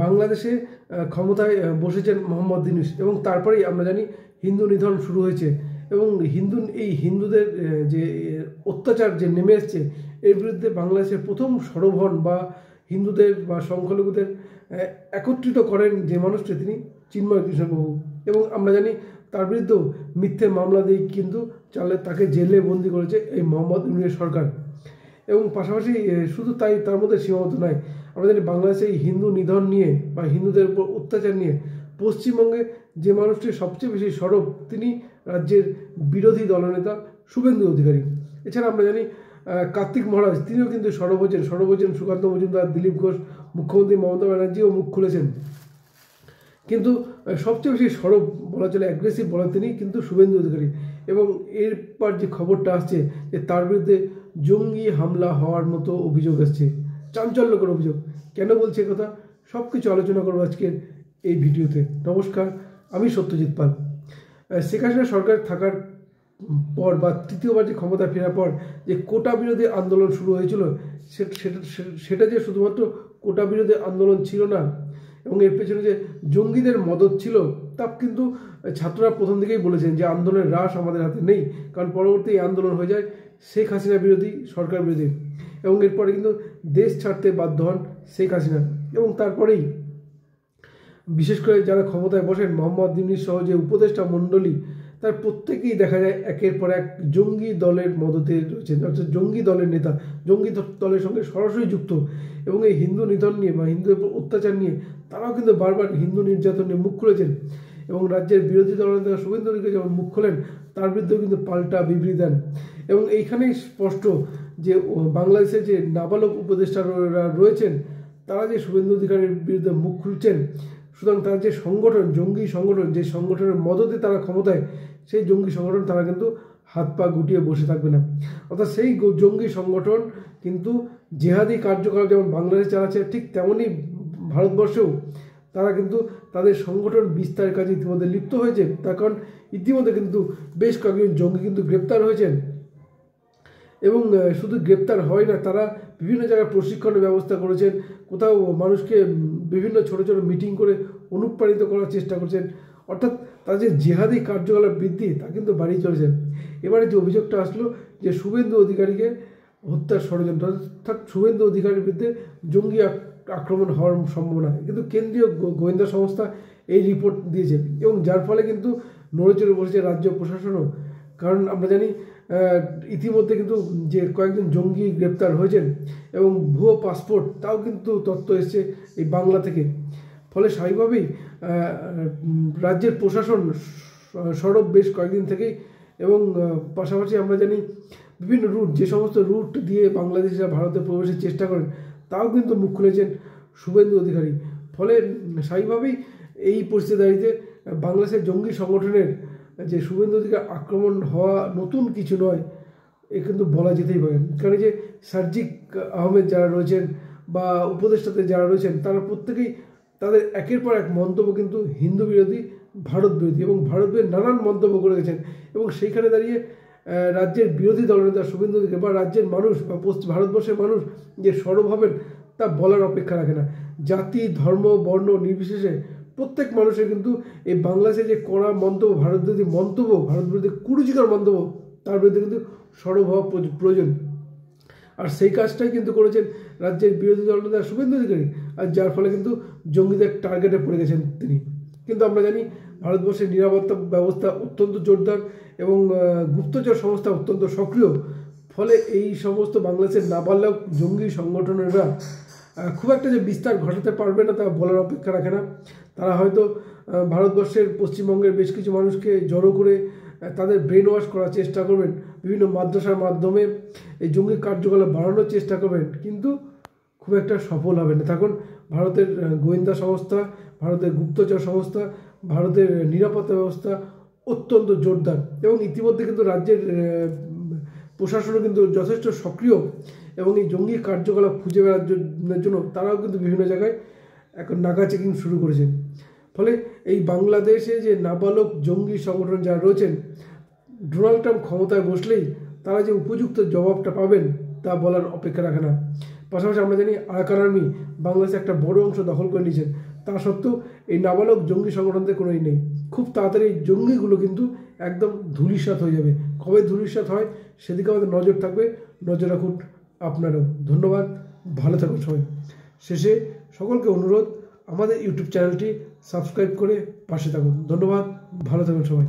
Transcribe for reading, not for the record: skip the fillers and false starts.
বাংলাদেশে ক্ষমতায় বসেছেন মোহাম্মদ ইউনূস এবং তারপরেই আমরা জানি হিন্দু নিধন শুরু হয়েছে এবং হিন্দুদের যে অত্যাচার যে নেমে এসছে এর বিরুদ্ধে বাংলাদেশের প্রথম সরব হন বা হিন্দুদের বা সংখ্যালঘুদের একত্রিত করেন যে মানুষটি তিনি চিন্ময় কৃষ্ণবাবু এবং আমরা জানি তার বিরুদ্ধেও মিথ্যে মামলা দিয়ে কিন্তু তাকে জেলে বন্দি করেছে এই মোহাম্মদ ইউনূস সরকার এবং পাশাপাশি শুধু তার মধ্যে সীমাবদ্ধ নয় আমরা জানি বাংলাদেশে এই হিন্দু নিধন নিয়ে বা হিন্দুদের উপর অত্যাচার নিয়ে পশ্চিমবঙ্গে যে মানুষটি সবচেয়ে বেশি সরব তিনি রাজ্যের বিরোধী দলনেতা শুভেন্দু অধিকারী। এছাড়া আমরা জানি কার্তিক মহারাজ তিনিও কিন্তু সরব হয়েছেন সুকান্ত মজুমদার, দিলীপ ঘোষ, মুখ্যমন্ত্রী মমতা ব্যানার্জিও মুখ খুলেছেন, কিন্তু সবচেয়ে বেশি সরব বলা চলে, অ্যাগ্রেসিভ বলা তিনি কিন্তু শুভেন্দু অধিকারী এবং এরপর যে খবরটা আসছে যে তার বিরুদ্ধে জঙ্গি হামলা হওয়ার মতো অভিযোগ আসছে, চাঞ্চল্যকর অভিযোগ। কেন বলছে কথা সব কিছু আলোচনা করবো আজকের এই ভিডিওতে। নমস্কার, আমি সত্যজিৎ পাল। শেখ হাসিনা সরকার থাকার পর বা তৃতীয়বার যে ক্ষমতা ফেরার পর যে কোটা বিরোধী আন্দোলন শুরু হয়েছিল সেটা যে শুধুমাত্র কোটা বিরোধী আন্দোলন ছিল না এবং এর পেছনে যে জঙ্গিদের মদত ছিল তা কিন্তু ছাত্ররা প্রথম থেকেই বলেছেন যে আন্দোলনের হ্রাস আমাদের হাতে নেই, কারণ পরবর্তী এই আন্দোলন হয়ে যায় শেখ হাসিনা বিরোধী, সরকার বিরোধী এবং এরপরে কিন্তু দেশ ছাড়তে বাধ্য হন শেখ হাসিনা এবং তারপরেই বিশেষ করে যারা ক্ষমতায় বসেন মোহাম্মদ ইউনূস সহ যে উপদেষ্টা মণ্ডলী তার প্রত্যেকেই দেখা যায় একের পর এক জঙ্গি দলের মদতে রয়েছেন, অর্থাৎ জঙ্গি দলের নেতা, জঙ্গি দলের সঙ্গে সরাসরি যুক্ত এবং এই হিন্দু নিধন নিয়ে বা হিন্দুদের উপর অত্যাচার নিয়ে তারাও কিন্তু বারবার হিন্দু নির্যাতন নিয়ে মুখ খুলেছেন এবং রাজ্যের বিরোধী দলনেতা শুভেন্দু অধিকারী যখন মুখ খোলেন তার বিরুদ্ধেও কিন্তু পাল্টা বিবৃতি দেন এবং এইখানেই স্পষ্ট যে বাংলাদেশের যে নাবালক উপদেষ্টারা রয়েছেন তারা যে শুভেন্দু অধিকারীর বিরুদ্ধে মুখ খুলছেন, সুতরাং তার যে সংগঠন, জঙ্গি সংগঠন, যে সংগঠনের মদতে তারা ক্ষমতায়, সেই জঙ্গি সংগঠন তারা কিন্তু হাত পা গুটিয়ে বসে থাকবে না। অর্থাৎ সেই জঙ্গি সংগঠন কিন্তু জেহাদি কার্যকলাপ যেমন বাংলাদেশে চালাচ্ছে ঠিক তেমনই ভারতবর্ষেও তারা কিন্তু তাদের সংগঠন বিস্তারের কাজে ইতিমধ্যে লিপ্ত হয়েছে। তার কারণ ইতিমধ্যে কিন্তু বেশ কয়েকজন জঙ্গি কিন্তু গ্রেপ্তার হয়েছেন এবং শুধু গ্রেপ্তার হয় না, তারা বিভিন্ন জায়গায় প্রশিক্ষণের ব্যবস্থা করেছেন, কোথাও মানুষকে বিভিন্ন ছোট ছোট মিটিং করে অনুপ্রাণিত করার চেষ্টা করছেন, অর্থাৎ তাদের যে জেহাদি কার্যকলাপ বৃদ্ধি তা কিন্তু বাড়িয়ে চলেছেন। এবারে যে অভিযোগটা আসলো যে শুভেন্দু অধিকারীকে হত্যার ষড়যন্ত্র, অর্থাৎ শুভেন্দু অধিকারীর বিরুদ্ধে জঙ্গি আক্রমণ হওয়ার সম্ভাবনা, কিন্তু কেন্দ্রীয় গোয়েন্দা সংস্থা এই রিপোর্ট দিয়েছে এবং যার ফলে কিন্তু নড়েচড়ে বসেছে রাজ্য প্রশাসনও। কারণ আমরা জানি ইতিমধ্যে কিন্তু যে কয়েকজন জঙ্গি গ্রেপ্তার হয়েছেন এবং ভুয়ো পাসপোর্ট তাও কিন্তু তথ্য এসছে এই বাংলা থেকে, ফলে স্বাভাবিকভাবেই রাজ্যের প্রশাসন সরব বেশ কয়েকদিন থেকেই এবং পাশাপাশি আমরা জানি বিভিন্ন রুট, যে সমস্ত রুট দিয়ে বাংলাদেশিরা ভারতে প্রবেশের চেষ্টা করেন তাও কিন্তু মুখ খুলেছেন শুভেন্দু অধিকারী। ফলে স্বাভাবিকভাবেই এই পরিস্থিতি দাঁড়িয়ে বাংলাদেশের জঙ্গি সংগঠনের যে শুভেন্দু অধিকারী আক্রমণ হওয়া নতুন কিছু নয়, এ কিন্তু বলা যেতেই পারে। কারণ যে সার্জিক আহমেদ যারা রয়েছেন বা উপদেষ্টাতে যারা রয়েছেন তারা প্রত্যেকেই তাদের একের পর এক মন্তব্য কিন্তু হিন্দু বিরোধী, ভারত বিরোধী এবং ভারত বিরোধী নানান মন্তব্য করে গেছেন এবং সেইখানে দাঁড়িয়ে রাজ্যের বিরোধী দলনেতা শুভেন্দু অধিকারী বা রাজ্যের মানুষ বা ভারতবর্ষের মানুষ যে সরব হবেন তা বলার অপেক্ষা রাখে না। জাতি, ধর্ম, বর্ণ নির্বিশেষে প্রত্যেক মানুষের কিন্তু এই বাংলাদেশে যে কড়া মন্তব্য, ভারত বিরোধী কুরুচিকর মন্তব্য, তার বিরুদ্ধে কিন্তু সরব হওয়া প্রয়োজন। আর সেই কাজটাই কিন্তু করেছেন রাজ্যের বিরোধী দলনেতা শুভেন্দু অধিকারী, আর যার ফলে কিন্তু জঙ্গিদের টার্গেটে পড়ে গেছেন তিনি। কিন্তু আমরা জানি ভারতবর্ষের নিরাপত্তা ব্যবস্থা অত্যন্ত জোরদার এবং গুপ্তচর সংস্থা অত্যন্ত সক্রিয়, ফলে এই সমস্ত বাংলাদেশের নাবালক জঙ্গি সংগঠনেরা খুব একটা যে বিস্তার ঘটাতে পারবে না তা বলার অপেক্ষা রাখে না। তারা হয়তো ভারতবর্ষের পশ্চিমবঙ্গের বেশ কিছু মানুষকে জড়ো করে তাদের ব্রেন ওয়াশ করার চেষ্টা করবেন, বিভিন্ন মাদ্রাসার মাধ্যমে এই জঙ্গি কার্যকলাপ বাড়ানোর চেষ্টা করবেন, কিন্তু খুব একটা সফল হবে না। তখন ভারতের গোয়েন্দা সংস্থা, ভারতের গুপ্তচর সংস্থা, ভারতের নিরাপত্তা ব্যবস্থা অত্যন্ত জোরদার এবং ইতিমধ্যে কিন্তু রাজ্যের প্রশাসনও কিন্তু যথেষ্ট সক্রিয় এবং এই জঙ্গি কার্যকলাপ খুঁজে বেড়ানোর জন্য তারাও কিন্তু বিভিন্ন জায়গায় এখন নাকা চেকিং শুরু করেছেন। ফলে এই বাংলাদেশে যে নাবালক জঙ্গি সংগঠন যারা রয়েছেন, ডোনাল্ড ট্রাম্প ক্ষমতায় বসলেই তারা যে উপযুক্ত জবাবটা পাবেন তা বলার অপেক্ষা রাখে না। পাশাপাশি আমরা জানি আরাকান আর্মি বাংলাদেশে একটা বড় অংশ দখল করে নিয়েছেন, তা সত্ত্বেও এই নাবালক জঙ্গি সংগঠনদের কোনোই নেই। খুব তাড়াতাড়ি এই জঙ্গিগুলো কিন্তু একদম ধূলিসাৎ হয়ে যাবে। কবে ধূলিসাৎ হয় সেদিকে আমাদের নজর থাকবে, নজর রাখুন আপনারাও। ধন্যবাদ, ভালো থাকুন সবাই। শেষে সকলকে অনুরোধ, আমাদের ইউটিউব চ্যানেলটি সাবস্ক্রাইব করে পাশে থাকুন। ধন্যবাদ, ভালো থাকুন সবাই।